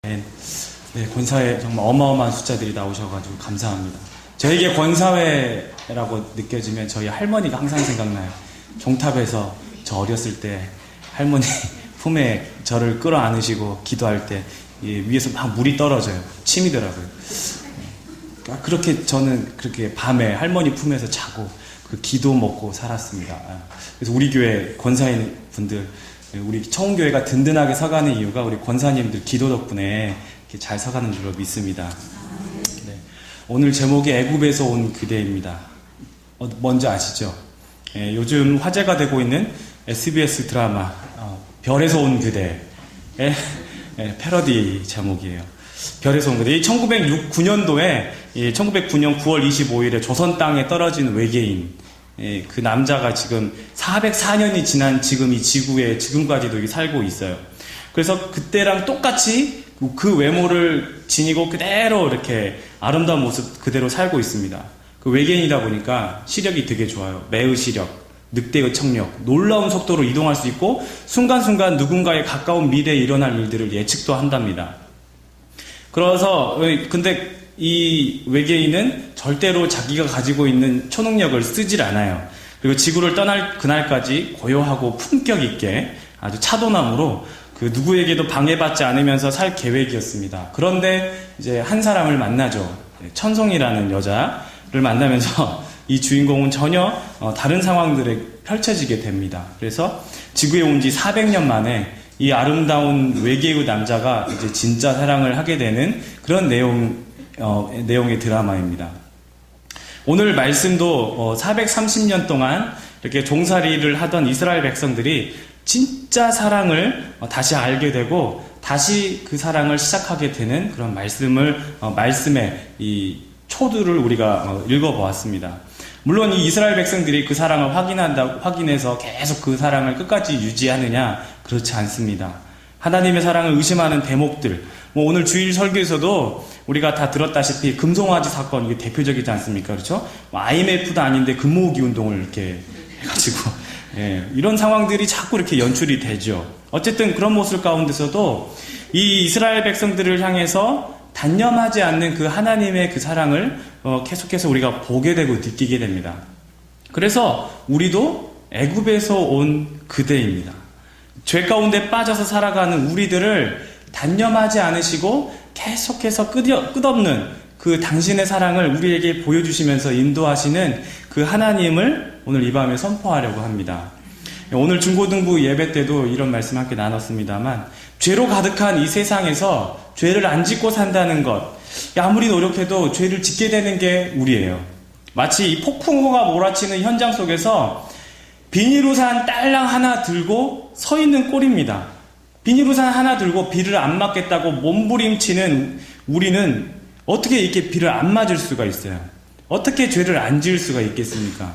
네, 권사회 정말 어마어마한 숫자들이 나오셔가지고 감사합니다. 저에게 권사회라고 느껴지면 저희 할머니가 항상 생각나요. 종탑에서 저 어렸을 때 할머니 품에 저를 끌어안으시고 기도할 때 위에서 막 물이 떨어져요. 침이더라고요. 그렇게 저는 그렇게 밤에 할머니 품에서 자고 그 기도 먹고 살았습니다. 그래서 우리 교회 권사인 분들, 우리 청운교회가 든든하게 서가는 이유가 우리 권사님들 기도 덕분에 이렇게 잘 서가는 줄로 믿습니다. 네. 오늘 제목이 애굽에서 온 그대입니다. 뭔지 아시죠? 요즘 화제가 되고 있는 SBS 드라마 별에서 온 그대의 패러디 제목이에요. 별에서 온 그대. 1909년도에 1909년 9월 25일에 조선 땅에 떨어진 외계인, 그 남자가 지금 404년이 지난 지금 이 지구에 지금까지도 살고 있어요. 그래서 그때랑 똑같이 그 외모를 지니고 그대로 이렇게 아름다운 모습 그대로 살고 있습니다. 그 외계인이다 보니까 시력이 되게 좋아요. 매의 시력, 늑대의 청력, 놀라운 속도로 이동할 수 있고 순간순간 누군가의 가까운 미래에 일어날 일들을 예측도 한답니다. 그래서 근데 이 외계인은 절대로 자기가 가지고 있는 초능력을 쓰질 않아요. 그리고 지구를 떠날 그날까지 고요하고 품격 있게 아주 차도남으로 그 누구에게도 방해받지 않으면서 살 계획이었습니다. 그런데 이제 한 사람을 만나죠. 천송이라는 여자를 만나면서 이 주인공은 전혀 다른 상황들에 펼쳐지게 됩니다. 그래서 지구에 온 지 400년 만에 이 아름다운 외계의 남자가 이제 진짜 사랑을 하게 되는 그런 내용의 드라마입니다. 오늘 말씀도 430년 동안 이렇게 종살이를 하던 이스라엘 백성들이 진짜 사랑을 다시 알게 되고 다시 그 사랑을 시작하게 되는 그런 말씀의 이 초두를 우리가 읽어보았습니다. 물론 이 이스라엘 백성들이 그 사랑을 확인해서 계속 그 사랑을 끝까지 유지하느냐? 그렇지 않습니다. 하나님의 사랑을 의심하는 대목들, 오늘 주일 설교에서도 우리가 다 들었다시피 금송아지 사건, 이게 대표적이지 않습니까? 그렇죠? IMF도 아닌데 금모으기 운동을 이렇게 해가지고, 이런 상황들이 자꾸 이렇게 연출이 되죠. 어쨌든 그런 모습 가운데서도 이 이스라엘 백성들을 향해서 단념하지 않는 그 하나님의 그 사랑을 계속해서 우리가 보게 되고 느끼게 됩니다. 그래서 우리도 애굽에서 온 그대입니다. 죄 가운데 빠져서 살아가는 우리들을 단념하지 않으시고 계속해서 끝없는 그 당신의 사랑을 우리에게 보여주시면서 인도하시는 그 하나님을 오늘 이 밤에 선포하려고 합니다. 오늘 중고등부 예배 때도 이런 말씀 함께 나눴습니다만, 죄로 가득한 이 세상에서 죄를 안 짓고 산다는 것, 아무리 노력해도 죄를 짓게 되는 게 우리예요. 마치 이 폭풍우가 몰아치는 현장 속에서 비닐우산 딸랑 하나 들고 서 있는 꼴입니다. 비닐우산 하나 들고 비를 안 맞겠다고 몸부림치는 우리는 어떻게 이렇게 비를 안 맞을 수가 있어요? 어떻게 죄를 안 지을 수가 있겠습니까?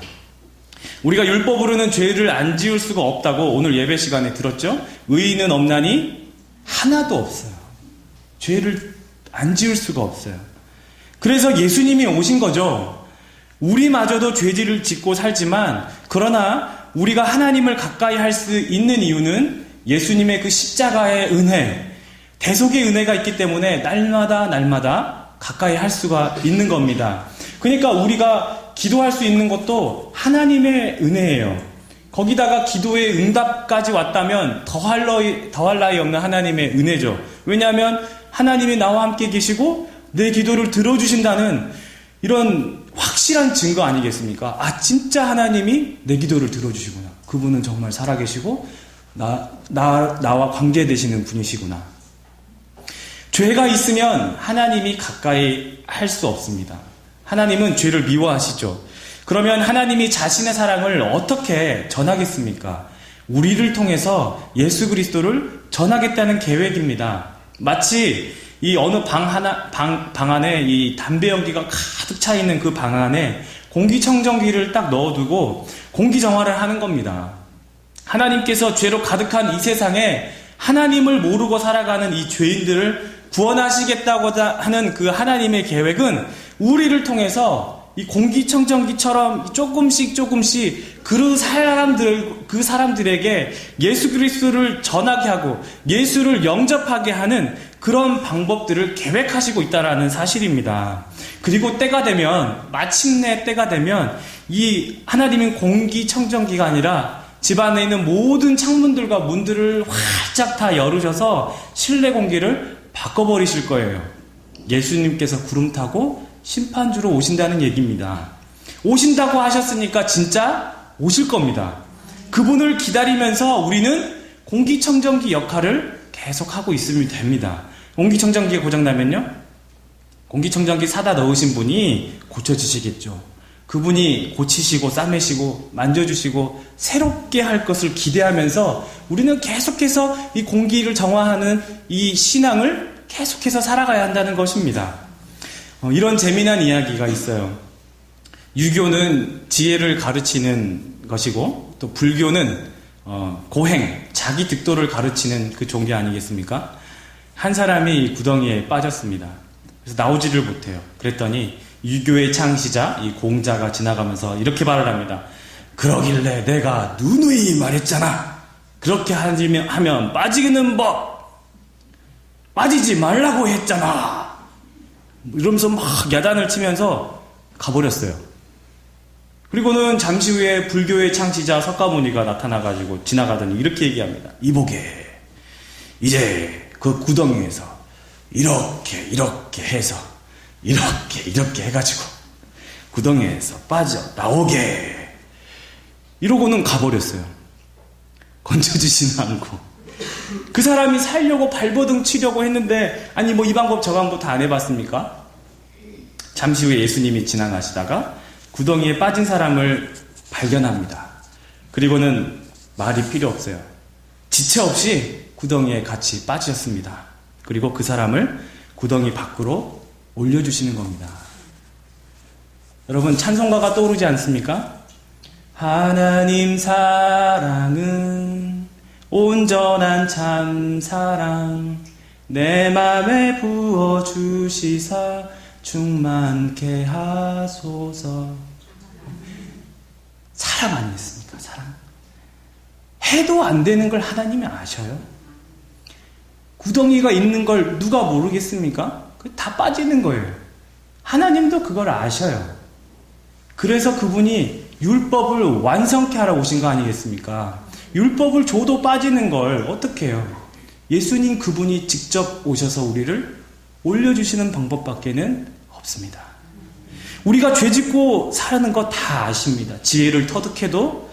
우리가 율법으로는 죄를 안 지을 수가 없다고 오늘 예배 시간에 들었죠? 의인은 없나니 하나도 없어요. 죄를 안 지을 수가 없어요. 그래서 예수님이 오신 거죠. 우리마저도 죄질을 짓고 살지만, 그러나 우리가 하나님을 가까이 할 수 있는 이유는 예수님의 그 십자가의 은혜, 대속의 은혜가 있기 때문에 날마다 가까이 할 수가 있는 겁니다. 그러니까 우리가 기도할 수 있는 것도 하나님의 은혜예요. 거기다가 기도의 응답까지 왔다면 더할 나위 없는 하나님의 은혜죠. 왜냐하면 하나님이 나와 함께 계시고 내 기도를 들어주신다는 이런 확실한 증거 아니겠습니까? 진짜 하나님이 내 기도를 들어주시구나. 그분은 정말 살아계시고 나와 관계되시는 분이시구나. 죄가 있으면 하나님이 가까이 할 수 없습니다. 하나님은 죄를 미워하시죠. 그러면 하나님이 자신의 사랑을 어떻게 전하겠습니까? 우리를 통해서 예수 그리스도를 전하겠다는 계획입니다. 마치 이 어느 방 안에 이 담배 연기가 가득 차 있는 그 방 안에 공기청정기를 딱 넣어두고 공기정화를 하는 겁니다. 하나님께서 죄로 가득한 이 세상에 하나님을 모르고 살아가는 이 죄인들을 구원하시겠다고 하는 그 하나님의 계획은 우리를 통해서 이 공기청정기처럼 조금씩 그 사람들에게 예수 그리스도를 전하게 하고 예수를 영접하게 하는 그런 방법들을 계획하시고 있다라는 사실입니다. 그리고 마침내 때가 되면 이 하나님은 공기청정기가 아니라 집 안에 있는 모든 창문들과 문들을 활짝 다 열으셔서 실내 공기를 바꿔버리실 거예요. 예수님께서 구름 타고 심판주로 오신다는 얘기입니다. 오신다고 하셨으니까 진짜 오실 겁니다. 그분을 기다리면서 우리는 공기청정기 역할을 계속하고 있으면 됩니다. 공기청정기가 고장나면요? 공기청정기 사다 넣으신 분이 고쳐주시겠죠. 그분이 고치시고 싸매시고 만져주시고 새롭게 할 것을 기대하면서 우리는 계속해서 이 공기를 정화하는 이 신앙을 계속해서 살아가야 한다는 것입니다. 이런 재미난 이야기가 있어요. 유교는 지혜를 가르치는 것이고 또 불교는 고행, 자기 득도를 가르치는 그 종교 아니겠습니까? 한 사람이 구덩이에 빠졌습니다. 그래서 나오지를 못해요. 그랬더니 유교의 창시자 이 공자가 지나가면서 이렇게 말을 합니다. 그러길래 내가 누누이 말했잖아. 그렇게 하면 빠지는 법 빠지지 말라고 했잖아. 이러면서 막 야단을 치면서 가버렸어요. 그리고는 잠시 후에 불교의 창시자 석가모니가 나타나가지고 지나가더니 이렇게 얘기합니다. 이보게, 이제 그 구덩이에서 이렇게 해서 이렇게 해가지고 구덩이에서 빠져 나오게, 이러고는 가버렸어요. 건져주지는 않고. 그 사람이 살려고 발버둥 치려고 했는데, 아니 뭐 이 방법 저 방법 다 안 해봤습니까? 잠시 후에 예수님이 지나가시다가 구덩이에 빠진 사람을 발견합니다. 그리고는 말이 필요 없어요. 지체 없이 구덩이에 같이 빠지셨습니다. 그리고 그 사람을 구덩이 밖으로 올려주시는 겁니다. 여러분, 찬송가가 떠오르지 않습니까? 하나님 사랑은 온전한 참사랑 내 맘에 부어주시사 충만케 하소서. 사랑 아니겠습니까? 사랑. 해도 안 되는 걸 하나님이 아셔요. 구덩이가 있는 걸 누가 모르겠습니까? 다 빠지는 거예요. 하나님도 그걸 아셔요. 그래서 그분이 율법을 완성케 하러 오신 거 아니겠습니까? 율법을 줘도 빠지는 걸 어떻게 해요? 예수님 그분이 직접 오셔서 우리를 올려주시는 방법밖에는 없습니다. 우리가 죄짓고 사는 거 다 아십니다. 지혜를 터득해도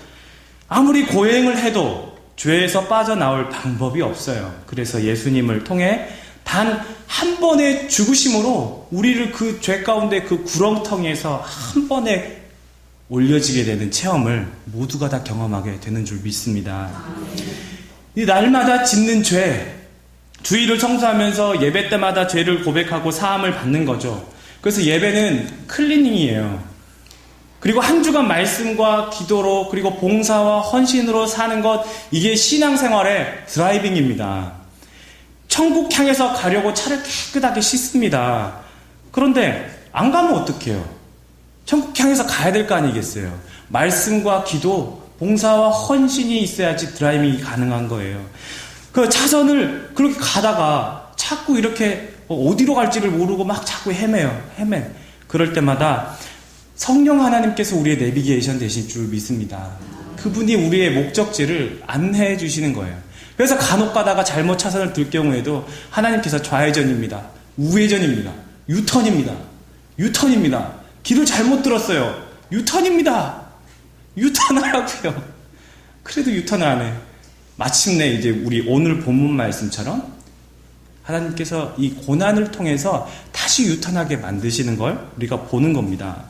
아무리 고행을 해도 죄에서 빠져나올 방법이 없어요. 그래서 예수님을 통해 단 한 번의 죽으심으로 우리를 그 죄 가운데 그 구렁텅이에서 한 번에 올려지게 되는 체험을 모두가 다 경험하게 되는 줄 믿습니다. 이 날마다 짓는 죄, 주일을 청소하면서 예배 때마다 죄를 고백하고 사함을 받는 거죠. 그래서 예배는 클리닝이에요. 그리고 한 주간 말씀과 기도로 그리고 봉사와 헌신으로 사는 것, 이게 신앙생활의 드라이빙입니다. 천국 향해서 가려고 차를 깨끗하게 씻습니다. 그런데 안 가면 어떡해요? 천국 향해서 가야 될 거 아니겠어요? 말씀과 기도, 봉사와 헌신이 있어야지 드라이빙이 가능한 거예요. 그 차선을 그렇게 가다가 자꾸 이렇게 어디로 갈지를 모르고 막 자꾸 헤매요. 그럴 때마다 성령 하나님께서 우리의 내비게이션 되실 줄 믿습니다. 그분이 우리의 목적지를 안내해 주시는 거예요. 그래서 간혹 가다가 잘못 차선을 들 경우에도 하나님께서 좌회전입니다. 우회전입니다. 유턴입니다. 길을 잘못 들었어요. 유턴입니다. 유턴하라고요. 그래도 유턴을 안 해. 마침내 이제 우리 오늘 본문 말씀처럼 하나님께서 이 고난을 통해서 다시 유턴하게 만드시는 걸 우리가 보는 겁니다.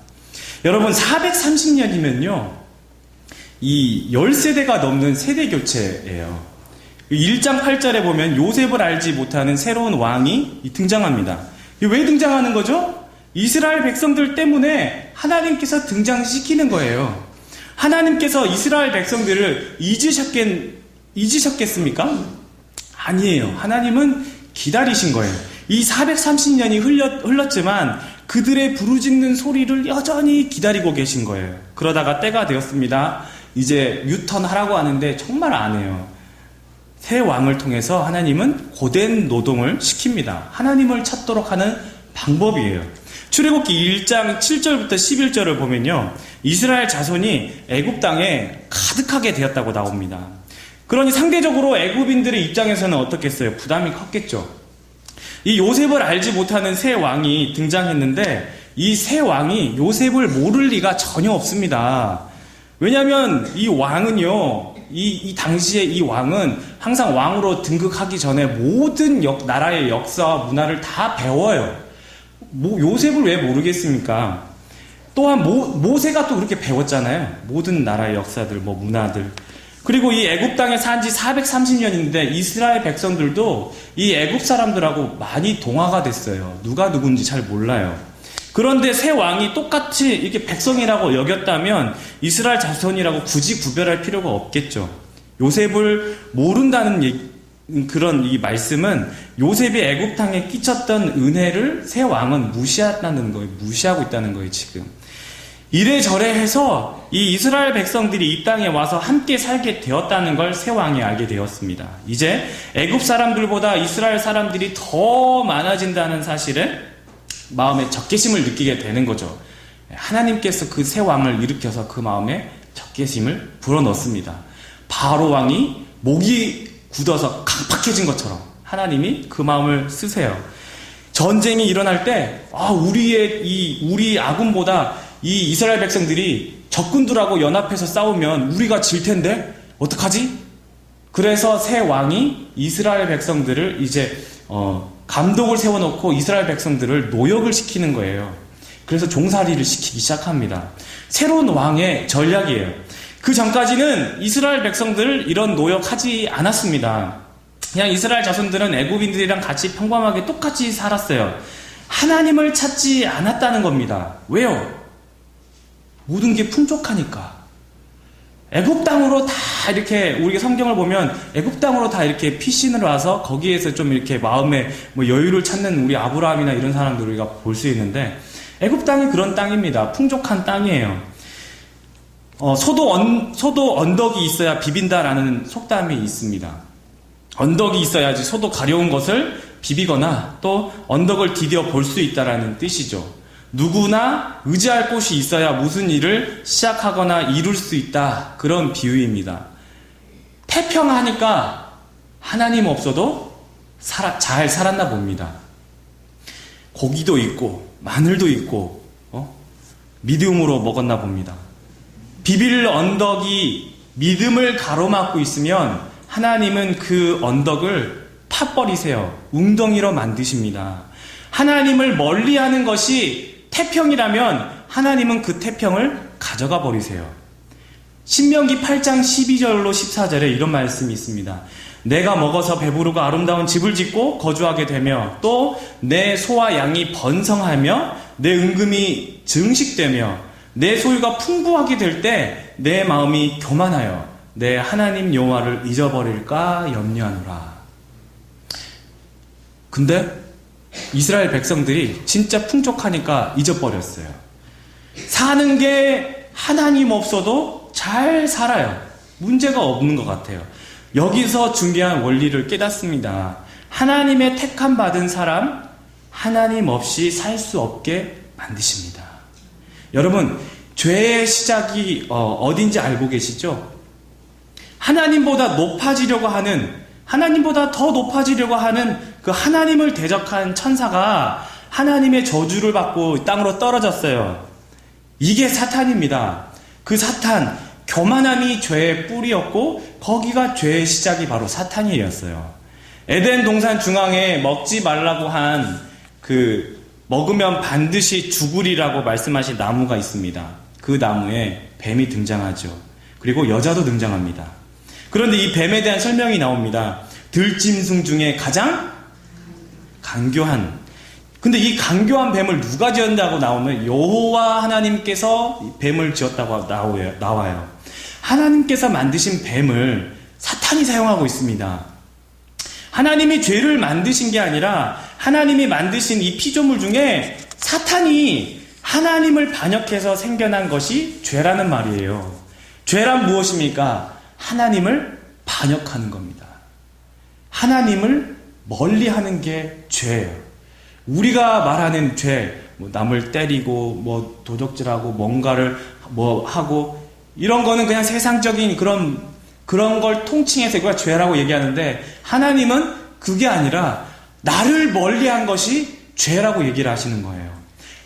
여러분, 430년이면요, 이 10세대가 넘는 세대 교체예요. 1장 8절에 보면 요셉을 알지 못하는 새로운 왕이 등장합니다. 왜 등장하는 거죠? 이스라엘 백성들 때문에 하나님께서 등장시키는 거예요. 하나님께서 이스라엘 백성들을 잊으셨겠습니까? 아니에요. 하나님은 기다리신 거예요. 이 430년이 흘렀지만 그들의 부르짖는 소리를 여전히 기다리고 계신 거예요. 그러다가 때가 되었습니다. 이제 유턴하라고 하는데 정말 안 해요. 새 왕을 통해서 하나님은 고된 노동을 시킵니다. 하나님을 찾도록 하는 방법이에요. 출애굽기 1장 7절부터 11절을 보면요, 이스라엘 자손이 애굽 땅에 가득하게 되었다고 나옵니다. 그러니 상대적으로 애굽인들의 입장에서는 어떻겠어요? 부담이 컸겠죠. 이 요셉을 알지 못하는 새 왕이 등장했는데 이 새 왕이 요셉을 모를 리가 전혀 없습니다. 왜냐하면 이 왕은요, 이 당시에 이 왕은 항상 왕으로 등극하기 전에 모든 나라의 역사와 문화를 다 배워요. 요셉을 왜 모르겠습니까? 또한 모세가 또 그렇게 배웠잖아요. 모든 나라의 역사들, 문화들. 그리고 이 애굽 땅에 산 지 430년인데 이스라엘 백성들도 이 애굽 사람들하고 많이 동화가 됐어요. 누가 누군지 잘 몰라요. 그런데 새 왕이 똑같이 이렇게 백성이라고 여겼다면 이스라엘 자손이라고 굳이 구별할 필요가 없겠죠. 요셉을 모른다는 그런 이 말씀은 요셉이 애굽 땅에 끼쳤던 은혜를 새 왕은 무시한다는 거예요. 무시하고 있다는 거예요, 지금. 이래저래 해서 이 이스라엘 백성들이 이 땅에 와서 함께 살게 되었다는 걸 새 왕이 알게 되었습니다. 이제 애굽 사람들보다 이스라엘 사람들이 더 많아진다는 사실에 마음에 적개심을 느끼게 되는 거죠. 하나님께서 그 새 왕을 일으켜서 그 마음에 적개심을 불어넣습니다. 바로 왕이 목이 굳어서 강팍해진 것처럼 하나님이 그 마음을 쓰세요. 전쟁이 일어날 때 우리 아군보다 이 이스라엘 백성들이 적군들하고 연합해서 싸우면 우리가 질 텐데 어떡하지? 그래서 새 왕이 이스라엘 백성들을 이제 감독을 세워놓고 이스라엘 백성들을 노역을 시키는 거예요. 그래서 종살이를 시키기 시작합니다. 새로운 왕의 전략이에요. 그 전까지는 이스라엘 백성들을 이런 노역하지 않았습니다. 그냥 이스라엘 자손들은 애굽인들이랑 같이 평범하게 똑같이 살았어요. 하나님을 찾지 않았다는 겁니다. 왜요? 모든 게 풍족하니까. 애굽 땅으로 다 이렇게 우리가 성경을 보면 애굽 땅으로 다 이렇게 피신을 와서 거기에서 좀 이렇게 마음에 여유를 찾는 우리 아브라함이나 이런 사람들을 우리가 볼 수 있는데 애굽 땅이 그런 땅입니다. 풍족한 땅이에요. 소도 언덕이 있어야 비빈다라는 속담이 있습니다. 언덕이 있어야지 소도 가려운 것을 비비거나 또 언덕을 디뎌 볼 수 있다라는 뜻이죠. 누구나 의지할 곳이 있어야 무슨 일을 시작하거나 이룰 수 있다. 그런 비유입니다. 태평하니까 하나님 없어도 잘 살았나 봅니다. 고기도 있고 마늘도 있고 믿음으로 먹었나 봅니다. 비빌 언덕이 믿음을 가로막고 있으면 하나님은 그 언덕을 파버리세요. 웅덩이로 만드십니다. 하나님을 멀리하는 것이 태평이라면 하나님은 그 태평을 가져가 버리세요. 신명기 8장 12절로 14절에 이런 말씀이 있습니다. 내가 먹어서 배부르고 아름다운 집을 짓고 거주하게 되며 또 내 소와 양이 번성하며 내 은금이 증식되며 내 소유가 풍부하게 될 때 내 마음이 교만하여 내 하나님 여호와를 잊어버릴까 염려하노라. 근데 이스라엘 백성들이 진짜 풍족하니까 잊어버렸어요. 사는 게 하나님 없어도 잘 살아요. 문제가 없는 것 같아요. 여기서 중요한 원리를 깨닫습니다. 하나님의 택함 받은 사람, 하나님 없이 살 수 없게 만드십니다. 여러분, 죄의 시작이 어딘지 알고 계시죠? 하나님보다 높아지려고 하는, 하나님보다 더 높아지려고 하는 그 하나님을 대적한 천사가 하나님의 저주를 받고 땅으로 떨어졌어요. 이게 사탄입니다. 그 사탄, 교만함이 죄의 뿌리였고 거기가 죄의 시작이 바로 사탄이었어요. 에덴 동산 중앙에 먹지 말라고 한 먹으면 반드시 죽으리라고 말씀하신 나무가 있습니다. 그 나무에 뱀이 등장하죠. 그리고 여자도 등장합니다. 그런데 이 뱀에 대한 설명이 나옵니다. 들짐승 중에 가장 간교한. 근데 이 간교한 뱀을 누가 지었다고 나오면 여호와 하나님께서 뱀을 지었다고 나와요. 하나님께서 만드신 뱀을 사탄이 사용하고 있습니다. 하나님이 죄를 만드신 게 아니라 하나님이 만드신 이 피조물 중에 사탄이 하나님을 반역해서 생겨난 것이 죄라는 말이에요. 죄란 무엇입니까? 하나님을 반역하는 겁니다. 하나님을 멀리하는 게 죄예요. 우리가 말하는 죄, 남을 때리고 도적질하고 뭔가를 하고 이런 거는 그냥 세상적인 그런 걸 통칭해서 우리가 죄라고 얘기하는데, 하나님은 그게 아니라 나를 멀리한 것이 죄라고 얘기를 하시는 거예요.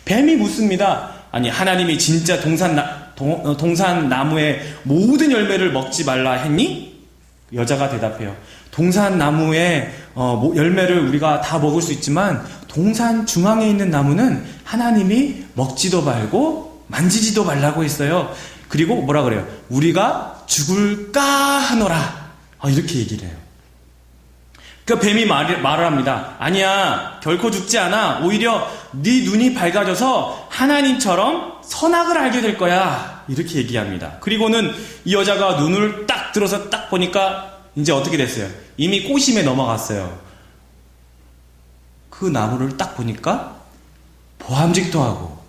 뱀이 묻습니다. 아니, 하나님이 진짜 동산나무의 모든 열매를 먹지 말라 했니? 여자가 대답해요. 동산나무의 열매를 우리가 다 먹을 수 있지만 동산 중앙에 있는 나무는 하나님이 먹지도 말고 만지지도 말라고 했어요. 그리고 뭐라 그래요? 우리가 죽을까 하노라. 이렇게 얘기를 해요. 그 뱀이 말을 합니다. 아니야, 결코 죽지 않아. 오히려 네 눈이 밝아져서 하나님처럼 선악을 알게 될 거야. 이렇게 얘기합니다. 그리고는 이 여자가 눈을 딱 들어서 딱 보니까 이제 어떻게 됐어요? 이미 꼬심에 넘어갔어요. 그 나무를 딱 보니까 보암직도 하고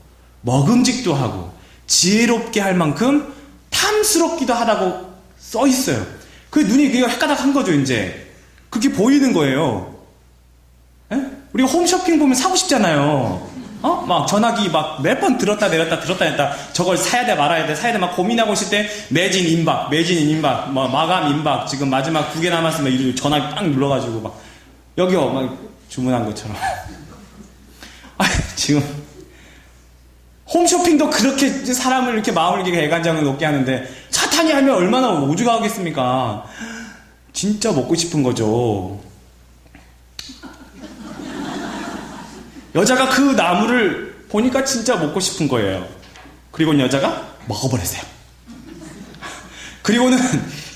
먹음직도 하고 지혜롭게 할 만큼 탐스럽기도 하다고 써 있어요. 그 눈이 그게 헷가닥한 거죠. 이제 그게 보이는 거예요. 에? 우리가 홈쇼핑 보면 사고 싶잖아요. 막 전화기 막 몇 번 들었다 내렸다 저걸 사야 돼 말아야 돼 막 고민하고 있을 때 매진 임박 마감 임박 지금 마지막 2개 남았으면 이렇게 전화기 딱 눌러가지고 막 여기요 막 주문한 것처럼. 지금 홈쇼핑도 그렇게 사람을 이렇게 마음을 이렇게 애간장을 높게 하는데 사탄이 하면 얼마나 오죽하겠습니까? 진짜 먹고 싶은 거죠. 여자가 그 나무를 보니까 진짜 먹고 싶은 거예요. 그리고는 여자가 먹어버렸어요. 그리고는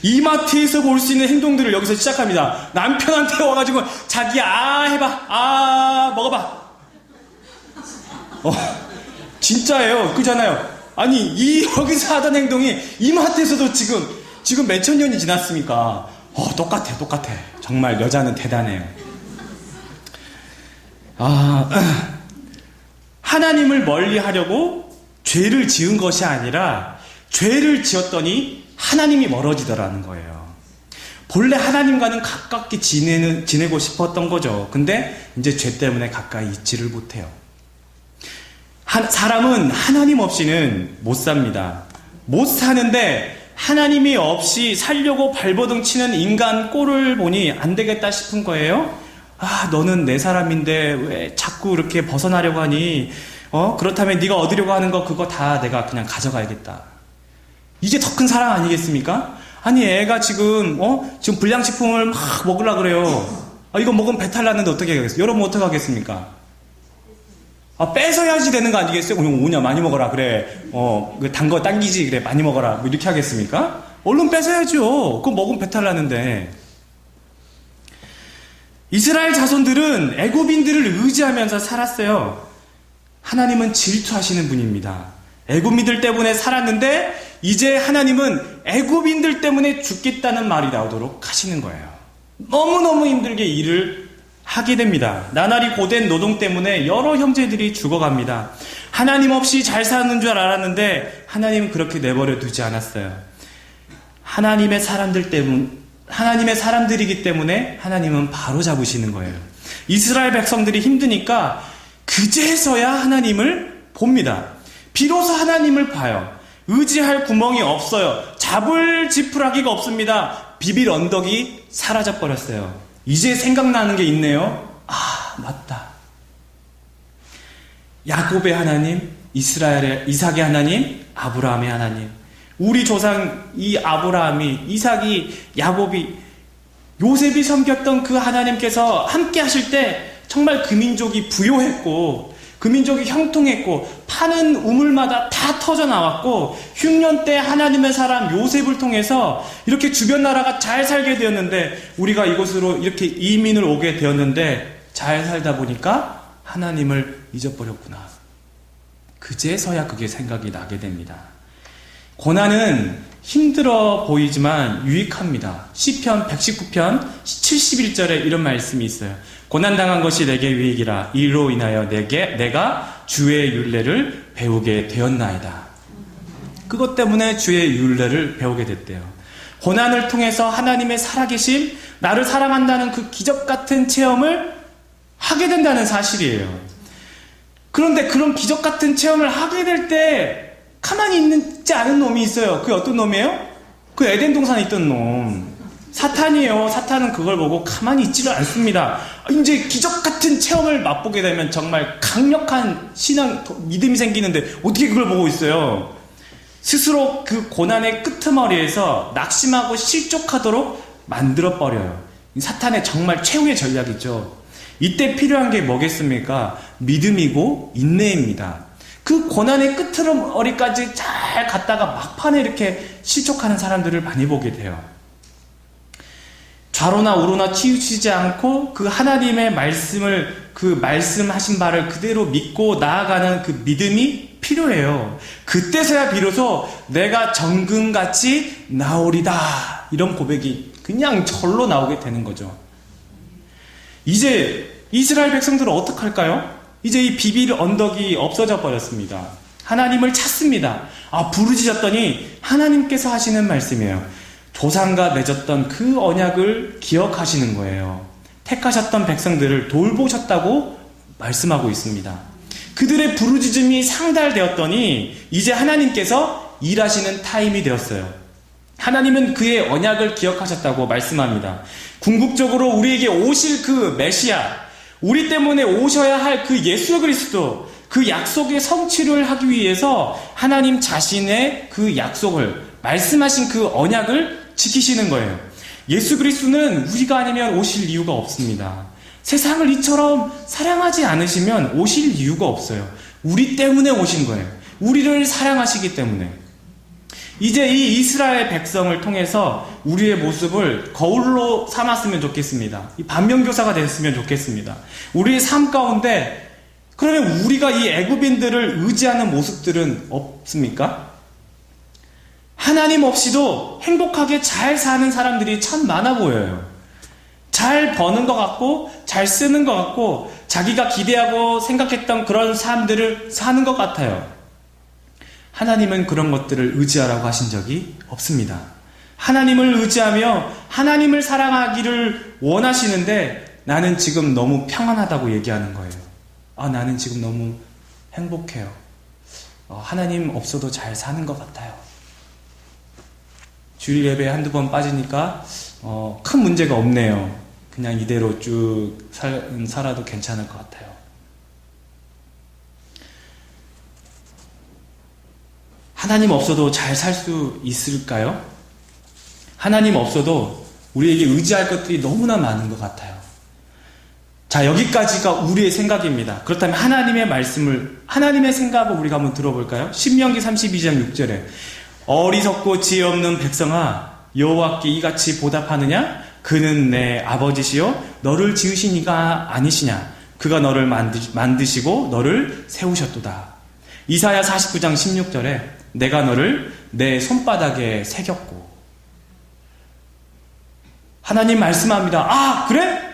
이마트에서 볼 수 있는 행동들을 여기서 시작합니다. 남편한테 와가지고 자기야 해봐, 먹어봐. 진짜예요. 그잖아요. 아니 여기서 하던 행동이 이마트에서도 지금 몇천 년이 지났으니까 똑같아. 정말 여자는 대단해요. 하나님을 멀리하려고 죄를 지은 것이 아니라 죄를 지었더니 하나님이 멀어지더라는 거예요. 본래 하나님과는 가깝게 지내고 싶었던 거죠. 근데 이제 죄 때문에 가까이 있지를 못해요. 사람은 하나님 없이는 못 삽니다. 못 사는데 하나님이 없이 살려고 발버둥 치는 인간 꼴을 보니 안 되겠다 싶은 거예요. 너는 내 사람인데 왜 자꾸 이렇게 벗어나려고 하니? 그렇다면 네가 얻으려고 하는 거 그거 다 내가 그냥 가져가야겠다. 이게 더 큰 사랑 아니겠습니까? 아니 애가 지금 불량식품을 막 먹으려고 그래요. 이거 먹으면 배탈 났는데 어떻게 하겠어요? 여러분 어떻게 하겠습니까? 뺏어야지 되는 거 아니겠어요? 오냐 많이 먹어라 그래. 단 거 당기지 그래 많이 먹어라. 뭐 이렇게 하겠습니까? 얼른 뺏어야죠. 그거 먹으면 배탈 나는데. 이스라엘 자손들은 애굽인들을 의지하면서 살았어요. 하나님은 질투하시는 분입니다. 애굽인들 때문에 살았는데 이제 하나님은 애굽인들 때문에 죽겠다는 말이 나오도록 하시는 거예요. 너무너무 힘들게 일을 하게 됩니다. 나날이 고된 노동 때문에 여러 형제들이 죽어갑니다. 하나님 없이 잘 사는 줄 알았는데 하나님은 그렇게 내버려 두지 않았어요. 하나님의 사람들이기 때문에 하나님은 바로 잡으시는 거예요. 이스라엘 백성들이 힘드니까 그제서야 하나님을 봅니다. 비로소 하나님을 봐요. 의지할 구멍이 없어요. 잡을 지푸라기가 없습니다. 비빌 언덕이 사라져 버렸어요. 이제 생각나는 게 있네요. 맞다. 야곱의 하나님, 이삭의 하나님, 아브라함의 하나님. 우리 조상 이 아브라함이, 이삭이, 야곱이, 요셉이 섬겼던 그 하나님께서 함께 하실 때 정말 그 민족이 부요했고 그 민족이 형통했고 파는 우물마다 다 터져 나왔고 흉년 때 하나님의 사람 요셉을 통해서 이렇게 주변 나라가 잘 살게 되었는데 우리가 이곳으로 이렇게 이민을 오게 되었는데 잘 살다 보니까 하나님을 잊어버렸구나. 그제서야 그게 생각이 나게 됩니다. 고난은 힘들어 보이지만 유익합니다. 시편 119편 71절에 이런 말씀이 있어요. 고난당한 것이 내게 유익이라. 이로 인하여 내가 주의 율례를 배우게 되었나이다. 그것 때문에 주의 율례를 배우게 됐대요. 고난을 통해서 하나님의 살아계심, 나를 사랑한다는 그 기적 같은 체험을 하게 된다는 사실이에요. 그런데 그런 기적 같은 체험을 하게 될 때 가만히 있지 않은 놈이 있어요. 그게 어떤 놈이에요? 그 에덴 동산에 있던 놈. 사탄이에요. 사탄은 그걸 보고 가만히 있지를 않습니다. 이제 기적 같은 체험을 맛보게 되면 정말 강력한 신앙, 믿음이 생기는데 어떻게 그걸 보고 있어요? 스스로 그 고난의 끄트머리에서 낙심하고 실족하도록 만들어버려요. 사탄의 정말 최후의 전략이죠. 이때 필요한 게 뭐겠습니까? 믿음이고 인내입니다. 그 고난의 끄트머리까지 잘 갔다가 막판에 이렇게 실족하는 사람들을 많이 보게 돼요. 좌로나 우로나 치우치지 않고 그 하나님의 말씀을, 그 말씀하신 바를 그대로 믿고 나아가는 그 믿음이 필요해요. 그때서야 비로소 내가 정금같이 나오리다, 이런 고백이 그냥 절로 나오게 되는 거죠. 이제 이스라엘 백성들은 어떡할까요? 이제 이 비빌 언덕이 없어져 버렸습니다. 하나님을 찾습니다. 부르짖었더니 하나님께서 하시는 말씀이에요. 조상과 맺었던 그 언약을 기억하시는 거예요. 택하셨던 백성들을 돌보셨다고 말씀하고 있습니다. 그들의 부르짖음이 상달되었더니 이제 하나님께서 일하시는 타임이 되었어요. 하나님은 그의 언약을 기억하셨다고 말씀합니다. 궁극적으로 우리에게 오실 그 메시아, 우리 때문에 오셔야 할 그 예수 그리스도, 그 약속의 성취를 하기 위해서 하나님 자신의 그 약속을, 말씀하신 그 언약을 지키시는 거예요. 예수 그리스도는 우리가 아니면 오실 이유가 없습니다. 세상을 이처럼 사랑하지 않으시면 오실 이유가 없어요. 우리 때문에 오신 거예요. 우리를 사랑하시기 때문에. 이제 이 이스라엘 백성을 통해서 우리의 모습을 거울로 삼았으면 좋겠습니다. 이 반면교사가 됐으면 좋겠습니다. 우리의 삶 가운데, 그러면 우리가 이 애굽인들을 의지하는 모습들은 없습니까? 하나님 없이도 행복하게 잘 사는 사람들이 참 많아 보여요. 잘 버는 것 같고, 잘 쓰는 것 같고, 자기가 기대하고 생각했던 그런 삶들을 사는 것 같아요. 하나님은 그런 것들을 의지하라고 하신 적이 없습니다. 하나님을 의지하며 하나님을 사랑하기를 원하시는데 나는 지금 너무 평안하다고 얘기하는 거예요. 나는 지금 너무 행복해요. 하나님 없어도 잘 사는 것 같아요. 주일 예배에 한두 번 빠지니까 큰 문제가 없네요. 그냥 이대로 쭉 살아도 괜찮을 것 같아요. 하나님 없어도 잘 살 수 있을까요? 하나님 없어도 우리에게 의지할 것들이 너무나 많은 것 같아요. 자, 여기까지가 우리의 생각입니다. 그렇다면 하나님의 말씀을, 하나님의 생각을 우리가 한번 들어볼까요? 신명기 32장 6절에 어리석고 지혜 없는 백성아, 여호와께 이같이 보답하느냐? 그는 내 아버지시요 너를 지으신 이가 아니시냐? 그가 너를 만드시고 너를 세우셨도다. 이사야 49장 16절에 내가 너를 내 손바닥에 새겼고. 하나님 말씀합니다. 그래?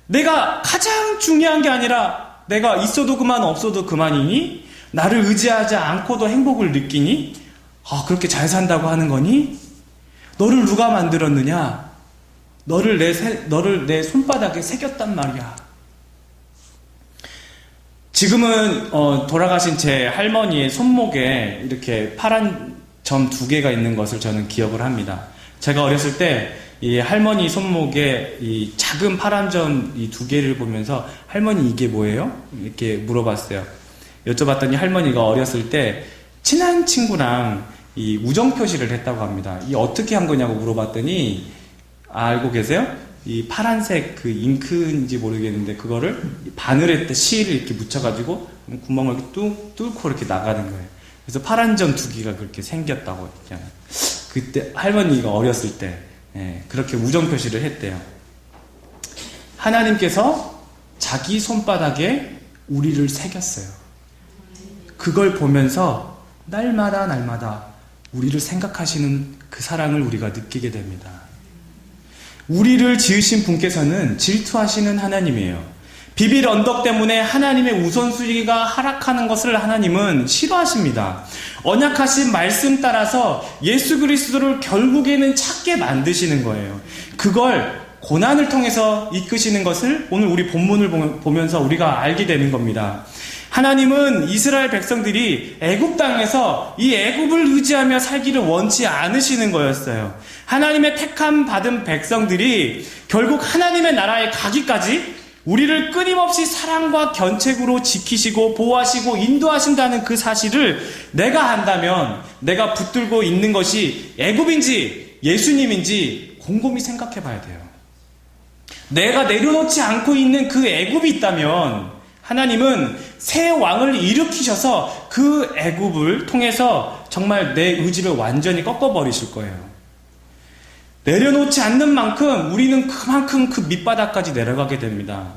내가 가장 중요한 게 아니라 내가 있어도 그만 없어도 그만이니? 나를 의지하지 않고도 행복을 느끼니? 그렇게 잘 산다고 하는 거니? 너를 누가 만들었느냐? 너를 내 손바닥에 새겼단 말이야. 지금은 돌아가신 제 할머니의 손목에 이렇게 파란 점 2개가 있는 것을 저는 기억을 합니다. 제가 어렸을 때 이 할머니 손목에 이 작은 파란 점 이 2개를 보면서 할머니 이게 뭐예요? 이렇게 물어봤어요. 여쭤봤더니 할머니가 어렸을 때 친한 친구랑 이 우정 표시를 했다고 합니다. 이 어떻게 한 거냐고 물어봤더니 알고 계세요? 이 파란색 그 잉크인지 모르겠는데 그거를 바늘에 실을 이렇게 묻혀가지고 구멍을 이렇게 뚫고 이렇게 나가는 거예요. 그래서 파란 점 2개가 그렇게 생겼다고 했잖아요. 그때 할머니가 어렸을 때 그렇게 우정 표시를 했대요. 하나님께서 자기 손바닥에 우리를 새겼어요. 그걸 보면서 날마다 우리를 생각하시는 그 사랑을 우리가 느끼게 됩니다. 우리를 지으신 분께서는 질투하시는 하나님이에요. 비빌 언덕 때문에 하나님의 우선순위가 하락하는 것을 하나님은 싫어하십니다. 언약하신 말씀 따라서 예수 그리스도를 결국에는 찾게 만드시는 거예요. 그걸 고난을 통해서 이끄시는 것을 오늘 우리 본문을 보면서 우리가 알게 되는 겁니다. 하나님은 이스라엘 백성들이 애굽 땅에서 이 애굽을 의지하며 살기를 원치 않으시는 거였어요. 하나님의 택함 받은 백성들이 결국 하나님의 나라에 가기까지 우리를 끊임없이 사랑과 견책으로 지키시고 보호하시고 인도하신다는 그 사실을 내가 안다면 내가 붙들고 있는 것이 애굽인지 예수님인지 곰곰이 생각해 봐야 돼요. 내가 내려놓지 않고 있는 그 애굽이 있다면 하나님은 새 왕을 일으키셔서 그 애굽을 통해서 정말 내 의지를 완전히 꺾어버리실 거예요. 내려놓지 않는 만큼 우리는 그만큼 그 밑바닥까지 내려가게 됩니다.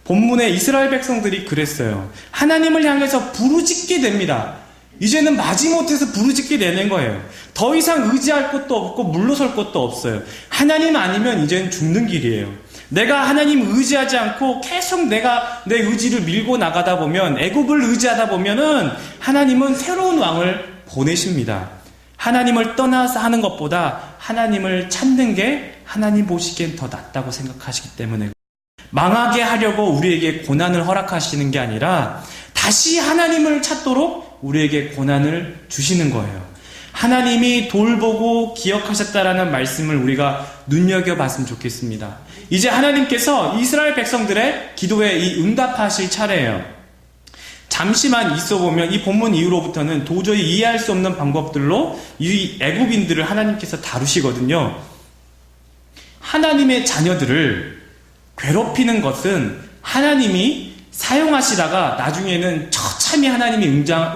본문에 이스라엘 백성들이 그랬어요. 하나님을 향해서 부르짖게 됩니다. 이제는 마지못해서 부르짖게 되는 거예요. 더 이상 의지할 것도 없고 물러설 것도 없어요. 하나님 아니면 이제는 죽는 길이에요. 내가 하나님 의지하지 않고 계속 내가 내 의지를 밀고 나가다 보면, 애굽을 의지하다 보면은 하나님은 새로운 왕을 보내십니다. 하나님을 떠나서 하는 것보다 하나님을 찾는 게 하나님 보시기엔 더 낫다고 생각하시기 때문에 망하게 하려고 우리에게 고난을 허락하시는 게 아니라 다시 하나님을 찾도록 우리에게 고난을 주시는 거예요. 하나님이 돌보고 기억하셨다라는 말씀을 우리가 눈여겨봤으면 좋겠습니다. 이제 하나님께서 이스라엘 백성들의 기도에 이 응답하실 차례예요. 잠시만 있어보면 이 본문 이후로부터는 도저히 이해할 수 없는 방법들로 이 애굽인들을 하나님께서 다루시거든요. 하나님의 자녀들을 괴롭히는 것은 하나님이 사용하시다가 나중에는 처참히 하나님이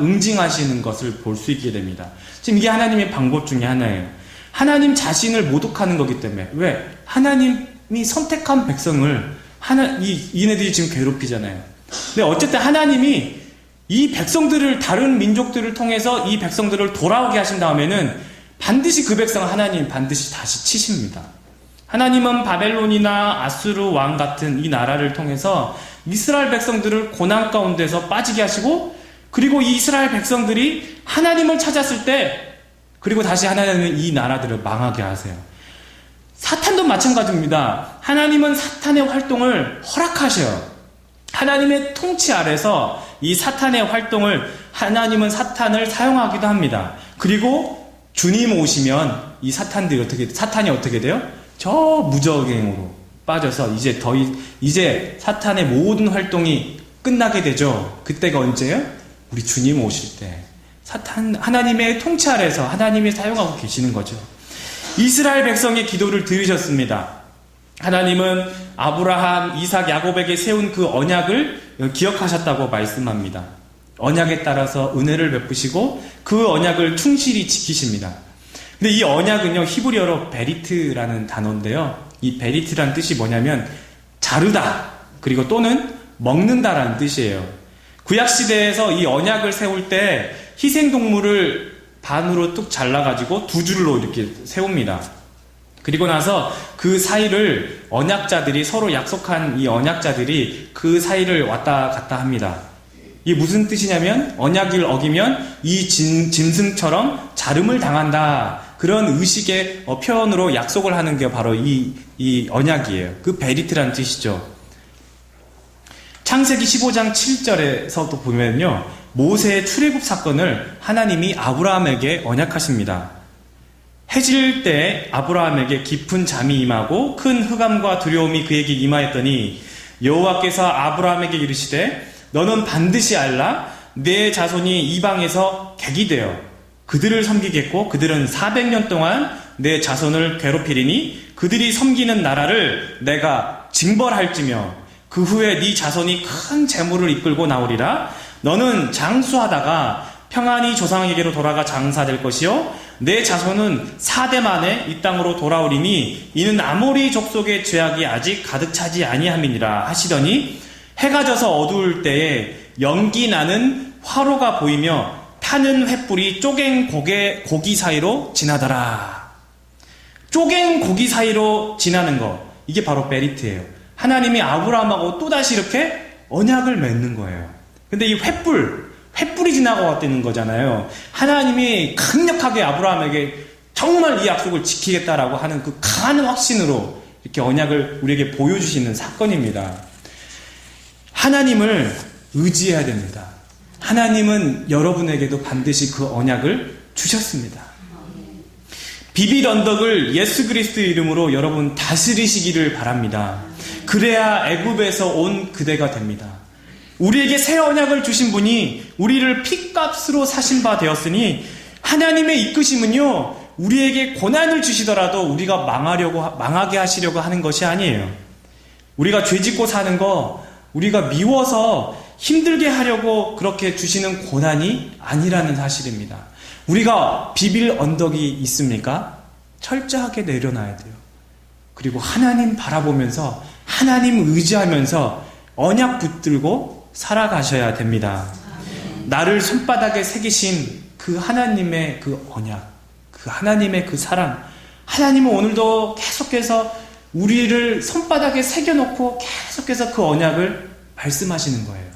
응징하시는 것을 볼 수 있게 됩니다. 지금 이게 하나님의 방법 중에 하나예요. 하나님 자신을 모독하는 거기 때문에. 왜? 하나님이 선택한 백성을 이네들이 지금 괴롭히잖아요. 근데 어쨌든 하나님이 이 백성들을, 다른 민족들을 통해서 이 백성들을 돌아오게 하신 다음에는 반드시 그 백성을 하나님 반드시 다시 치십니다. 하나님은 바벨론이나 아수르 왕 같은 이 나라를 통해서 이스라엘 백성들을 고난 가운데서 빠지게 하시고, 그리고 이 이스라엘 백성들이 하나님을 찾았을 때, 그리고 다시 하나님은 이 나라들을 망하게 하세요. 사탄도 마찬가지입니다. 하나님은 사탄의 활동을 허락하셔요. 하나님의 통치 아래서 이 사탄의 활동을, 하나님은 사탄을 사용하기도 합니다. 그리고 주님 오시면 이 사탄이 어떻게 돼요? 저 무저갱으로 빠져서 이제 사탄의 모든 활동이 끝나게 되죠. 그때가 언제예요? 우리 주님 오실 때. 하나님의 통치 아래서 하나님이 사용하고 계시는 거죠. 이스라엘 백성의 기도를 들으셨습니다. 하나님은 아브라함, 이삭, 야곱에게 세운 그 언약을 기억하셨다고 말씀합니다. 언약에 따라서 은혜를 베푸시고 그 언약을 충실히 지키십니다. 근데 이 언약은요, 히브리어로 베리트라는 단어인데요. 이 베리트라는 뜻이 뭐냐면 자르다, 그리고 또는 먹는다라는 뜻이에요. 구약시대에서 이 언약을 세울 때 희생동물을 반으로 뚝 잘라가지고 두 줄로 이렇게 세웁니다. 그리고 나서 그 사이를 언약자들이, 서로 약속한 이 언약자들이 그 사이를 왔다 갔다 합니다. 이게 무슨 뜻이냐면, 언약을 어기면 이 짐승처럼 자름을 당한다, 그런 의식의 표현으로 약속을 하는 게 바로 이 언약이에요. 그 베리트라는 뜻이죠. 창세기 15장 7절에서도 보면요, 모세의 출애굽 사건을 하나님이 아브라함에게 언약하십니다. 해질 때 아브라함에게 깊은 잠이 임하고 큰 흑암과 두려움이 그에게 임하였더니 여호와께서 아브라함에게 이르시되 너는 반드시 알라, 내 자손이 이방에서 객이 되어 그들을 섬기겠고 그들은 400년 동안 내 자손을 괴롭히리니 그들이 섬기는 나라를 내가 징벌할지며 그 후에 네 자손이 큰 재물을 이끌고 나오리라. 너는 장수하다가 평안히 조상에게로 돌아가 장사될 것이요 내 자손은 4대 만에 이 땅으로 돌아오리니 이는 아모리 족속의 죄악이 아직 가득 차지 아니함이니라 하시더니 해가 져서 어두울 때에 연기 나는 화로가 보이며 타는 횃불이 쪼갠 고기 사이로 지나더라. 쪼갠 고기 사이로 지나는 거, 이게 바로 베리트예요. 하나님이 아브라함하고 또다시 이렇게 언약을 맺는 거예요. 근데 이 횃불이 지나가왔다는 거잖아요. 하나님이 강력하게 아브라함에게 정말 이 약속을 지키겠다라고 하는 그 강한 확신으로 이렇게 언약을 우리에게 보여주시는 사건입니다. 하나님을 의지해야 됩니다. 하나님은 여러분에게도 반드시 그 언약을 주셨습니다. 비빌 언덕을 예수 그리스도의 이름으로 여러분 다스리시기를 바랍니다. 그래야 애굽에서 온 그대가 됩니다. 우리에게 새 언약을 주신 분이 우리를 핏값으로 사신 바 되었으니 하나님의 이끄심은요, 우리에게 고난을 주시더라도 우리가 망하게 하시려고 하는 것이 아니에요. 우리가 죄짓고 사는 거 우리가 미워서 힘들게 하려고 그렇게 주시는 고난이 아니라는 사실입니다. 우리가 비빌 언덕이 있습니까? 철저하게 내려놔야 돼요. 그리고 하나님 바라보면서 하나님 의지하면서 언약 붙들고 살아가셔야 됩니다. 나를 손바닥에 새기신 그 하나님의 그 언약, 그 하나님의 그 사랑, 하나님은 오늘도 계속해서 우리를 손바닥에 새겨놓고 계속해서 그 언약을 말씀하시는 거예요.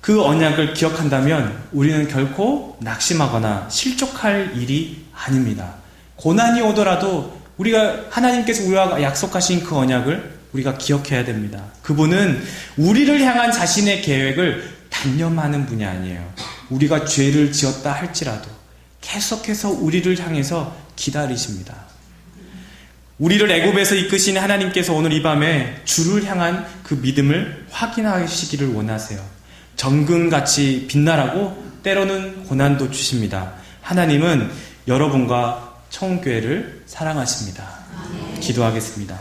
그 언약을 기억한다면 우리는 결코 낙심하거나 실족할 일이 아닙니다. 고난이 오더라도 우리가 하나님께서 우리와 약속하신 그 언약을 우리가 기억해야 됩니다. 그분은 우리를 향한 자신의 계획을 단념하는 분이 아니에요. 우리가 죄를 지었다 할지라도 계속해서 우리를 향해서 기다리십니다. 우리를 애굽에서 이끄신 하나님께서 오늘 이 밤에 주를 향한 그 믿음을 확인하시기를 원하세요. 정금같이 빛나라고 때로는 고난도 주십니다. 하나님은 여러분과 청교회를 사랑하십니다. 기도하겠습니다.